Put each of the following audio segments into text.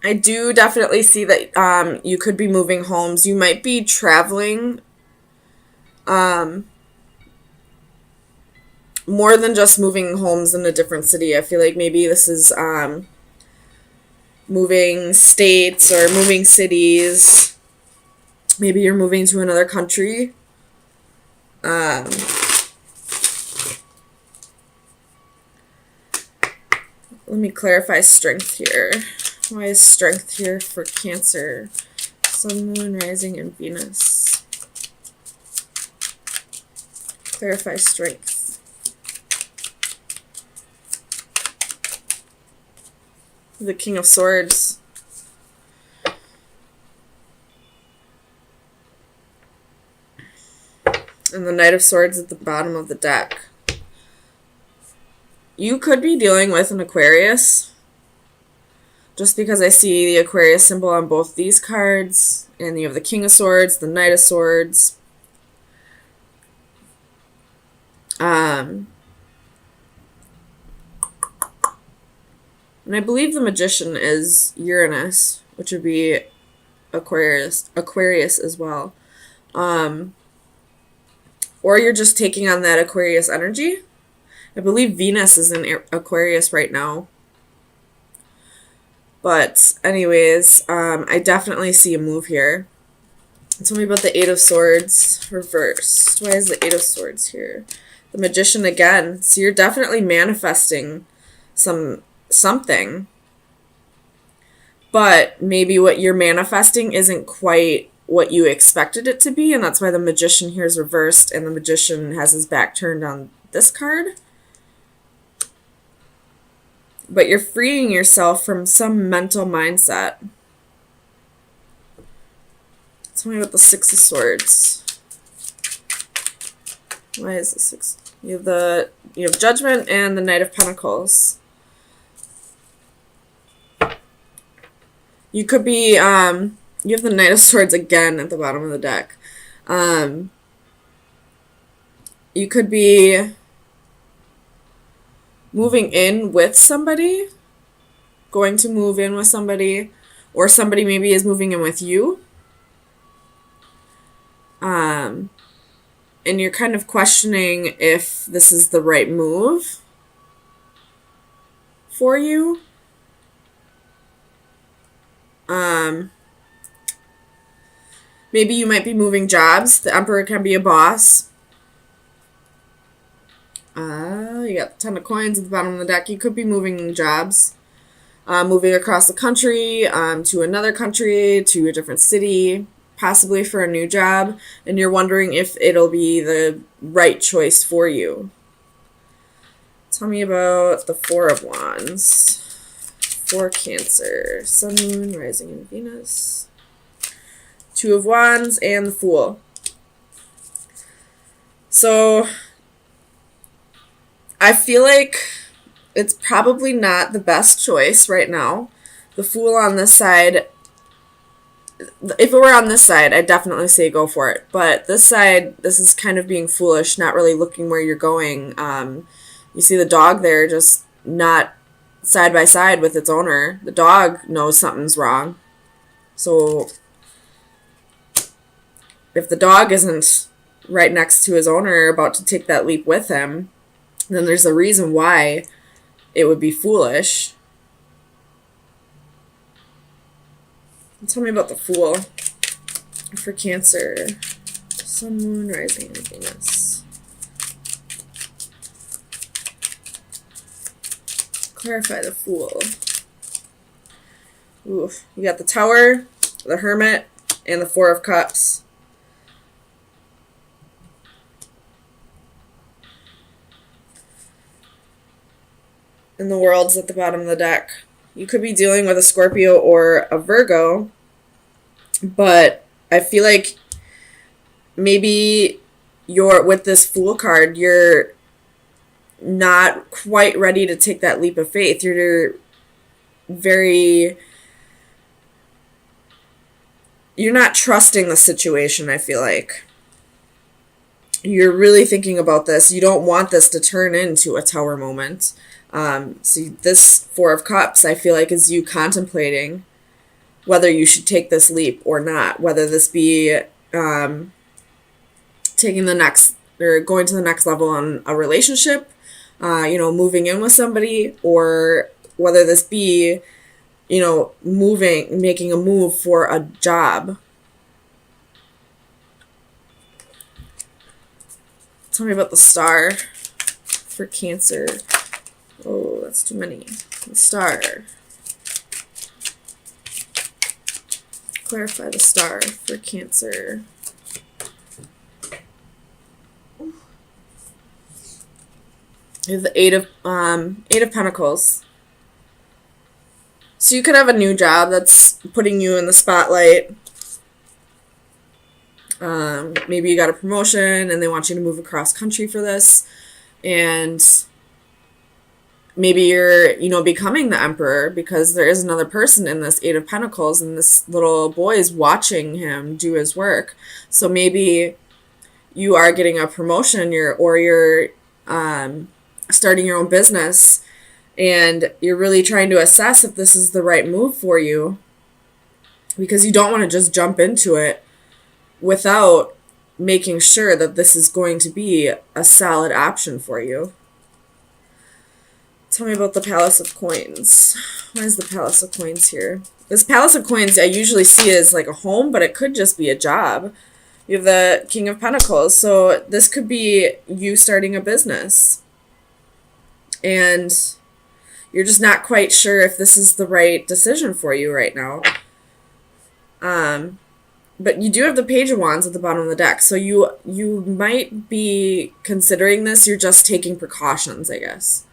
I do definitely see that you could be moving homes. You might be traveling um, more than just moving homes in a different city. I feel like maybe this is moving states or moving cities. Maybe you're moving to another country. Um, Let me clarify strength here. Why is strength here for Cancer? Sun, Moon, Rising, and Venus. Clarify strength. The King of Swords. And the Knight of Swords at the bottom of the deck. You could be dealing with an Aquarius. Just because I see the Aquarius symbol on both these cards. And you have the King of Swords, the Knight of Swords. And I believe the Magician is Uranus, which would be Aquarius as well. Or you're just taking on that Aquarius energy. I believe Venus is in Aquarius right now. But anyways, I definitely see a move here. Tell me about the Eight of Swords reversed. Why is the Eight of Swords here? The Magician again. So you're definitely manifesting something. But maybe what you're manifesting isn't quite what you expected it to be, and that's why the Magician here is reversed and the Magician has his back turned on this card. But you're freeing yourself from some mental mindset. Tell me about the Six of Swords. Why is the Six? You have Judgment and the Knight of Pentacles. You could be you have the Knight of Swords again at the bottom of the deck. You could be moving in with somebody, going to move in with somebody, or somebody maybe is moving in with you. And you're kind of questioning if this is the right move for you. Maybe you might be moving jobs. The Emperor can be a boss. You got the Ten of Coins at the bottom of the deck. You could be moving jobs. Moving across the country, to another country, to a different city, possibly for a new job, and you're wondering if it'll be the right choice for you. Tell me about the Four of Wands for Cancer. Sun, Moon, Rising, and Venus. Two of Wands and the Fool. So I feel like it's probably not the best choice right now. The Fool on this side, if it were on this side, I'd definitely say go for it. But this side, this is kind of being foolish, not really looking where you're going. You see the dog there just not side by side with its owner. The dog knows something's wrong. So if the dog isn't right next to his owner about to take that leap with him, then there's a reason why it would be foolish. Tell me about the Fool for Cancer. Sun, Moon, Rising, and Venus. Clarify the Fool. Ooh, you got the Tower, the Hermit, and the Four of Cups. And the World's at the bottom of the deck. You could be dealing with a Scorpio or a Virgo, but I feel like maybe with this Fool card, you're not quite ready to take that leap of faith. You're not trusting the situation, I feel like. You're really thinking about this. You don't want this to turn into a Tower moment. So this Four of Cups, I feel like, is you contemplating whether you should take this leap or not, whether this be taking the next or going to the next level on a relationship, moving in with somebody, or whether this be, making a move for a job. Tell me about the star for Cancer. Oh, that's too many. The star. Clarify the star for Cancer. You have the Eight of Pentacles. So you could have a new job that's putting you in the spotlight. Maybe you got a promotion and they want you to move across country for this. And maybe you're, becoming the emperor because there is another person in this Eight of Pentacles and this little boy is watching him do his work. So maybe you are getting a promotion you're starting your own business and you're really trying to assess if this is the right move for you because you don't want to just jump into it without making sure that this is going to be a solid option for you. Tell me about the Palace of Coins. Why is the Palace of Coins here? This Palace of Coins I usually see as like a home, but it could just be a job. You have the King of Pentacles, so this could be you starting a business. And you're just not quite sure if this is the right decision for you right now. But you do have the Page of Wands at the bottom of the deck, so you might be considering this. You're just taking precautions, I guess.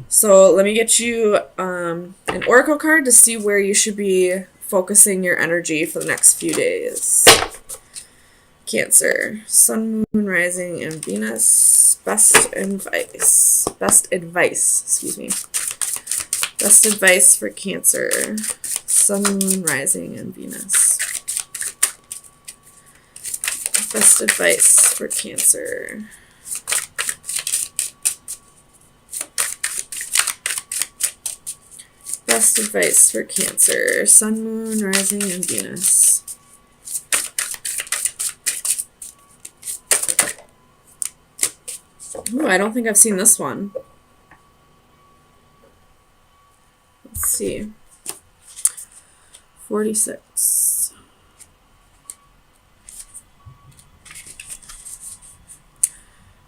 So let me get you an oracle card to see where you should be focusing your energy for the next few days. Cancer, Sun, Moon, Rising, and Venus. Best advice, excuse me. Best advice for Cancer, Sun, Moon, Rising, and Venus. Best advice for Cancer. Best advice for Cancer, Sun, Moon, Rising, and Venus. Ooh, I don't think I've seen this one. Let's see. 46.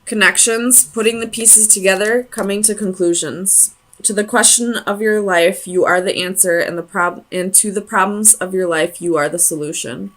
Connections, putting the pieces together, coming to conclusions. To the question of your life, you are the answer, and to the problems of your life, you are the solution.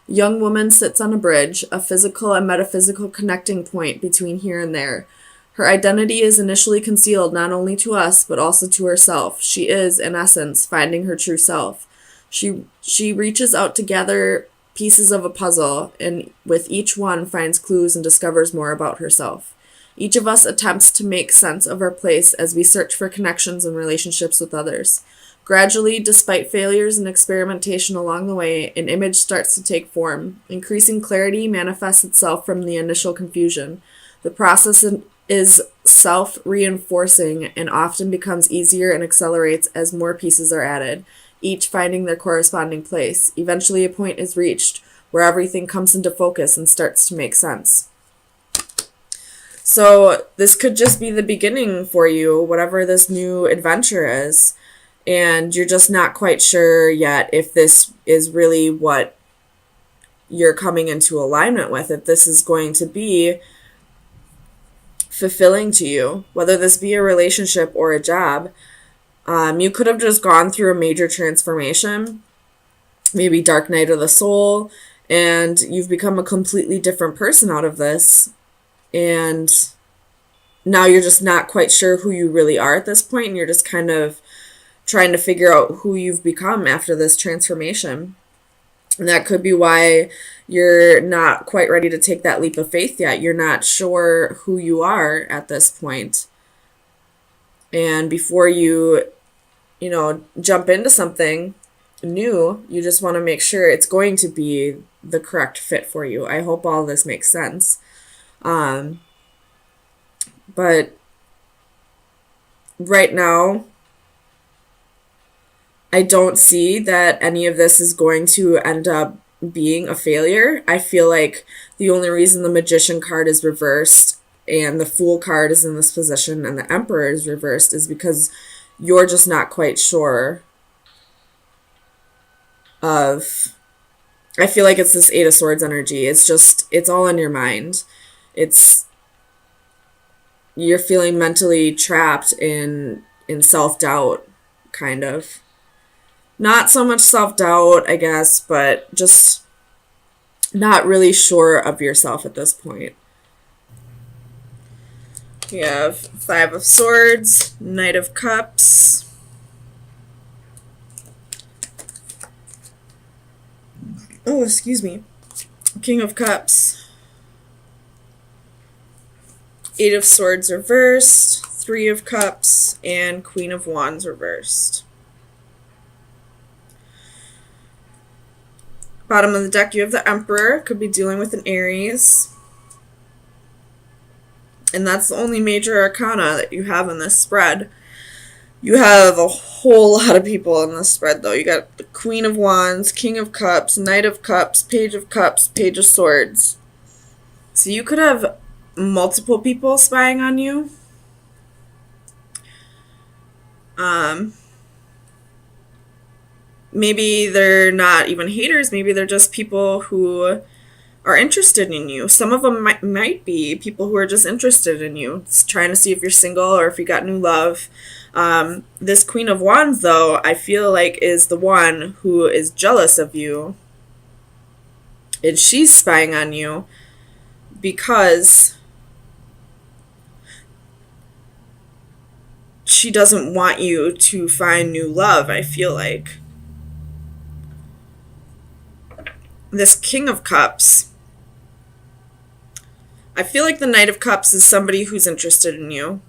A young woman sits on a bridge, a physical and metaphysical connecting point between here and there. Her identity is initially concealed not only to us, but also to herself. She is, in essence, finding her true self. She reaches out to gather pieces of a puzzle, and with each one finds clues and discovers more about herself. Each of us attempts to make sense of our place as we search for connections and relationships with others. Gradually, despite failures and experimentation along the way, an image starts to take form. Increasing clarity manifests itself from the initial confusion. The process is self-reinforcing and often becomes easier and accelerates as more pieces are added, each finding their corresponding place. Eventually, a point is reached where everything comes into focus and starts to make sense. So this could just be the beginning for you, whatever this new adventure is. And you're just not quite sure yet if this is really what you're coming into alignment with, if this is going to be fulfilling to you, whether this be a relationship or a job. You could have just gone through a major transformation, maybe dark night of the soul, and you've become a completely different person out of this. And now you're just not quite sure who you really are at this point, and you're just kind of trying to figure out who you've become after this transformation. And that could be why you're not quite ready to take that leap of faith yet. You're not sure who you are at this point. And before you jump into something new, you just want to make sure it's going to be the correct fit for you. I hope all this makes sense. But right now, I don't see that any of this is going to end up being a failure. I feel like the only reason the Magician card is reversed and the Fool card is in this position and the Emperor is reversed is because you're just not quite sure of... I feel like it's this Eight of Swords energy. It's all in your mind. You're feeling mentally trapped in self-doubt, kind of. Not so much self-doubt, I guess, but just not really sure of yourself at this point. We have Five of Swords, Knight of Cups, oh, excuse me, King of Cups, Eight of Swords reversed, Three of Cups, and Queen of Wands reversed. Bottom of the deck, you have the Emperor. Could be dealing with an Aries. And that's the only major arcana that you have in this spread. You have a whole lot of people in this spread, though. You got the Queen of Wands, King of Cups, Knight of Cups, Page of Cups, Page of Swords. So you could have multiple people spying on you. Maybe they're not even haters. Maybe they're just people who are interested in you. Some of them might be people who are just interested in you. It's trying to see if you're single or if you got new love. This Queen of Wands, though, I feel like is the one who is jealous of you. And she's spying on you because she doesn't want you to find new love, I feel like. This King of Cups, I feel like the Knight of Cups is somebody who's interested in you,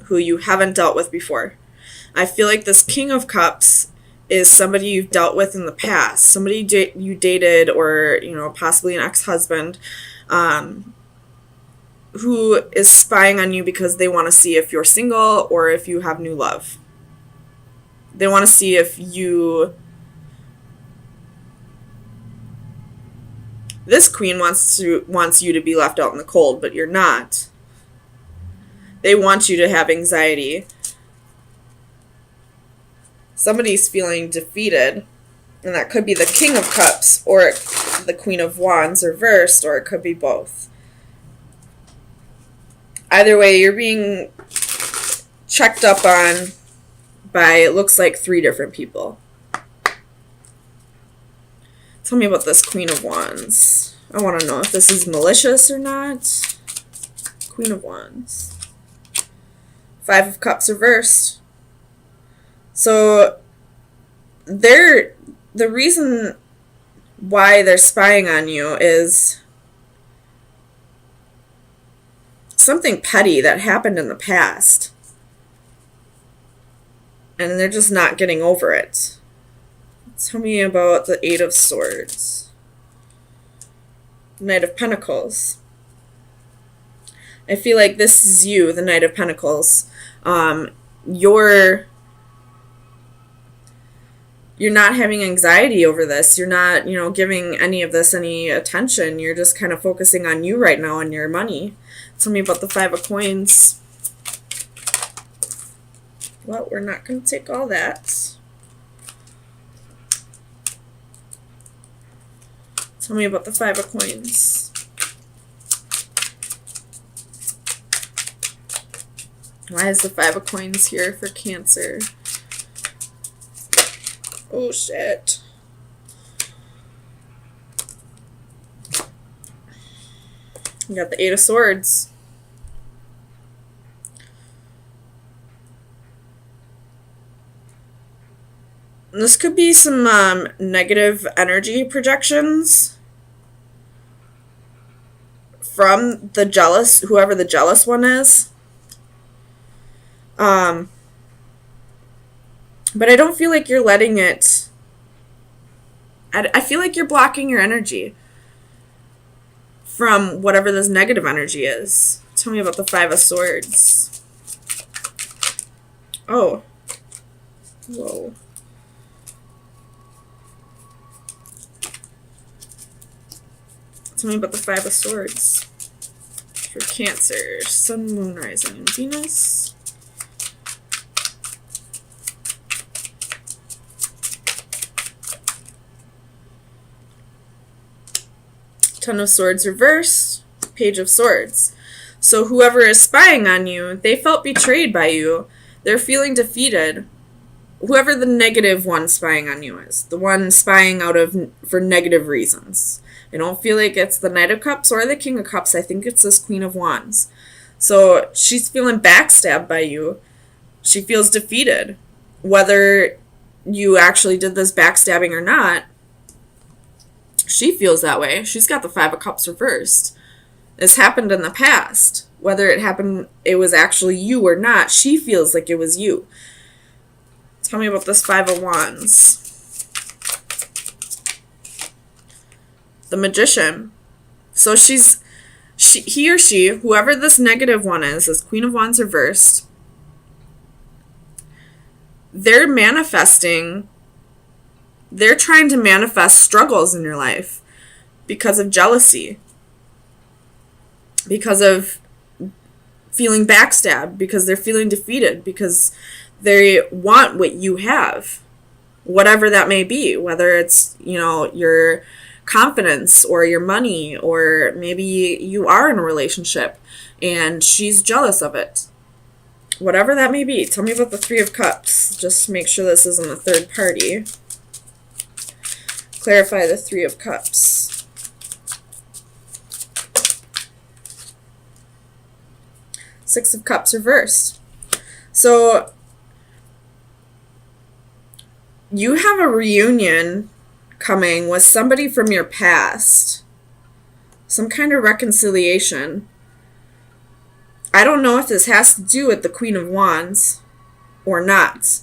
who you haven't dealt with before. I feel like this King of Cups is somebody you've dealt with in the past, somebody you dated, or, you know, possibly an ex-husband, who is spying on you because they want to see if you're single or if you have new love. They want to see if you... This queen wants you to be left out in the cold, but you're not. They want you to have anxiety. Somebody's feeling defeated, and that could be the King of Cups or the Queen of Wands reversed, or it could be both. Either way, you're being checked up on by, it looks like, 3 different people. Tell me about this Queen of Wands. I want to know if this is malicious or not. Queen of Wands. Five of Cups reversed. So, the reason why they're spying on you is something petty that happened in the past. And they're just not getting over it. Tell me about the Eight of Swords. Knight of Pentacles. I feel like this is you, the Knight of Pentacles. You're not having anxiety over this. You're not, giving any of this any attention. You're just kind of focusing on you right now and your money. Tell me about the Five of Coins. Well, we're not going to take all that. Tell me about the Five of Coins. Why is the Five of Coins here for Cancer? Oh, shit. We got the Eight of Swords. This could be some negative energy projections from the jealous, whoever the jealous one is. But I don't feel like you're letting it... I feel like you're blocking your energy from whatever this negative energy is. Tell me about the Five of Swords. Oh. Whoa. Tell me about the Five of Swords for Cancer, Sun, Moon, Rising, and Venus. Ten of Swords reversed, Page of Swords. So whoever is spying on you, they felt betrayed by you. They're feeling defeated. Whoever the negative one spying on you is, the one spying for negative reasons. I don't feel like it's the Knight of Cups or the King of Cups. I think it's this Queen of Wands. So she's feeling backstabbed by you. She feels defeated. Whether you actually did this backstabbing or not, she feels that way. She's got the Five of Cups reversed. This happened in the past. Whether it was actually you or not, she feels like it was you. Tell me about this Five of Wands. The Magician. So he or she, whoever this negative one is, this Queen of Wands reversed, they're trying to manifest struggles in your life because of jealousy, because of feeling backstabbed, because they're feeling defeated, because they want what you have, whatever that may be, whether it's, your confidence or your money, or maybe you are in a relationship and she's jealous of it. Whatever that may be. Tell me about the Three of Cups. Just make sure this isn't a third party. Clarify the Three of Cups. Six of Cups reversed. So you have a reunion coming with somebody from your past. Some kind of reconciliation. I don't know if this has to do with the Queen of Wands or not.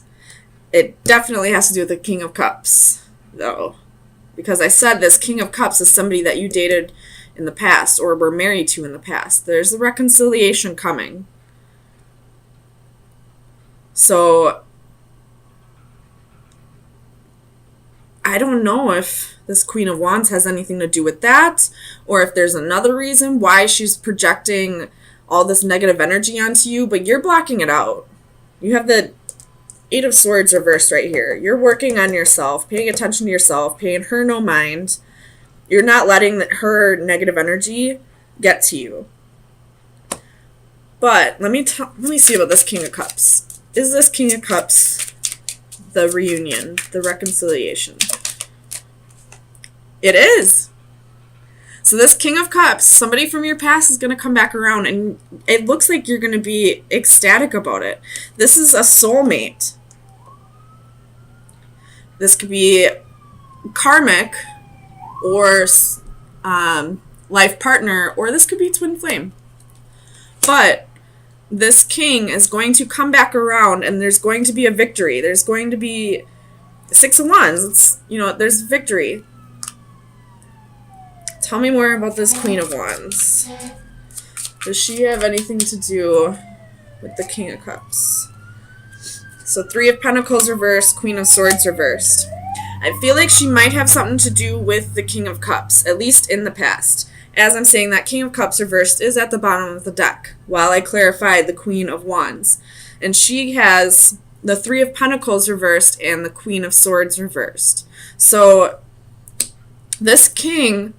It definitely has to do with the King of Cups, though. Because I said this King of Cups is somebody that you dated in the past or were married to in the past. There's a reconciliation coming. So I don't know if this Queen of Wands has anything to do with that, or if there's another reason why she's projecting all this negative energy onto you, but you're blocking it out. You have the Eight of Swords reversed right here. You're working on yourself, paying attention to yourself, paying her no mind. You're not letting her negative energy get to you. But let me see about this King of Cups. Is this King of Cups the reunion, the reconciliation? It is. So this King of Cups, somebody from your past is going to come back around, and it looks like you're going to be ecstatic about it. This is a soulmate. This could be karmic or life partner, or this could be twin flame. But this king is going to come back around, and there's going to be a victory. There's going to be Six of Wands. There's victory. Tell me more about this Queen of Wands. Does she have anything to do with the King of Cups? So Three of Pentacles reversed, Queen of Swords reversed. I feel like she might have something to do with the King of Cups, at least in the past. As I'm saying, that King of Cups reversed is at the bottom of the deck, while I clarified the Queen of Wands. And she has the Three of Pentacles reversed and the Queen of Swords reversed. So this king,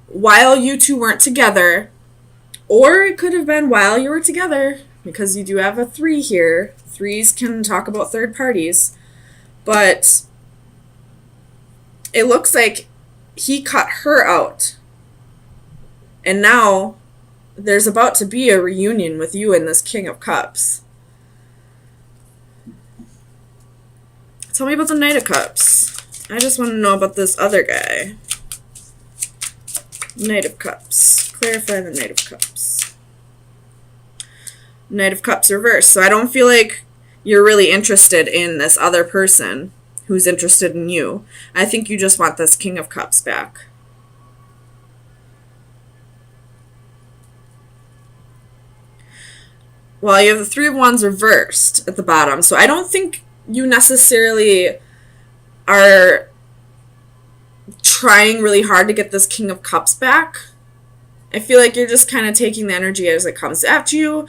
while you two weren't together, or it could have been while you were together, because you do have a 3 here. 3s can talk about third parties. But it looks like he cut her out. And now there's about to be a reunion with you and this King of Cups. Tell me about the Knight of Cups. I just want to know about this other guy. Knight of Cups. Clarify the Knight of Cups. Knight of Cups reversed. So I don't feel like you're really interested in this other person who's interested in you. I think you just want this King of Cups back. Well, you have the Three of Wands reversed at the bottom. So I don't think you necessarily are trying really hard to get this King of Cups back. I feel like you're just kind of taking the energy as it comes at you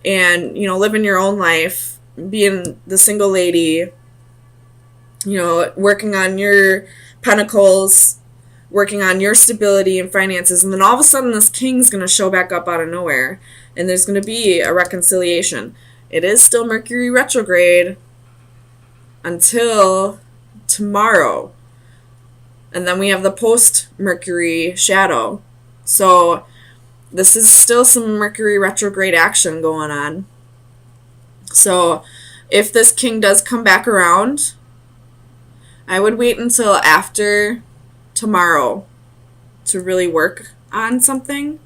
and, living your own life, being the single lady, working on your pentacles, working on your stability and finances. And then all of a sudden this king's going to show back up out of nowhere and there's going to be a reconciliation. It is still Mercury retrograde until tomorrow. And then we have the post-Mercury shadow. So this is still some Mercury retrograde action going on. So if this king does come back around, I would wait until after tomorrow to really work on something.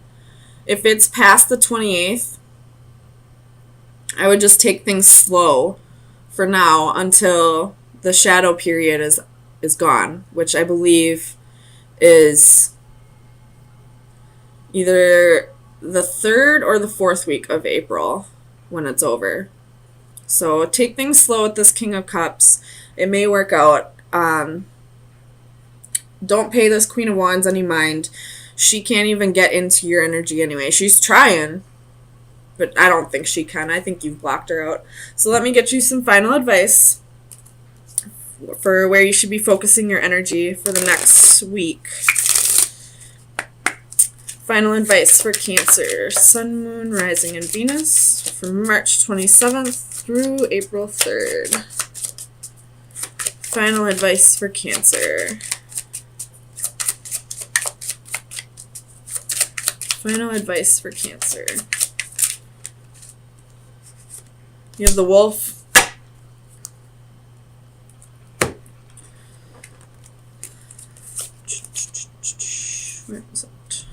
If it's past the 28th, I would just take things slow for now until the shadow period is gone, which I believe is either the 3rd or the 4th week of April when it's over. So take things slow with this King of Cups. It may work out. Don't pay this Queen of Wands any mind. She can't even get into your energy anyway. She's trying, but I don't think she can. I think you've blocked her out. So let me get you some final advice for where you should be focusing your energy for the next week. Final advice for Cancer, Sun, Moon, Rising, and Venus from March 27th through April 3rd. Final advice for Cancer. Final advice for Cancer. You have the Wolf. Where is it?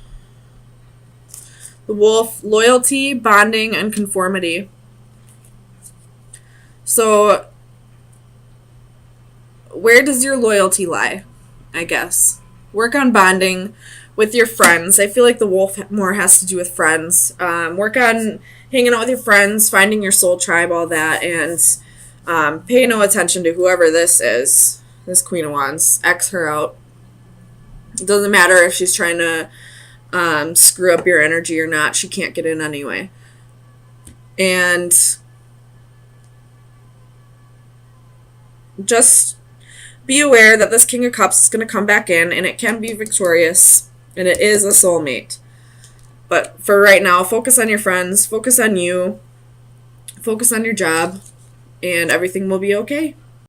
The Wolf, loyalty, bonding, and conformity. So, where does your loyalty lie, I guess? Work on bonding with your friends. I feel like the Wolf more has to do with friends. Work on hanging out with your friends, finding your soul tribe, all that, and pay no attention to whoever this is, this Queen of Wands. X her out. It doesn't matter if she's trying to screw up your energy or not. She can't get in anyway. And just be aware that this King of Cups is going to come back in, and it can be victorious, and it is a soulmate. But for right now, focus on your friends, focus on you, focus on your job, and everything will be okay.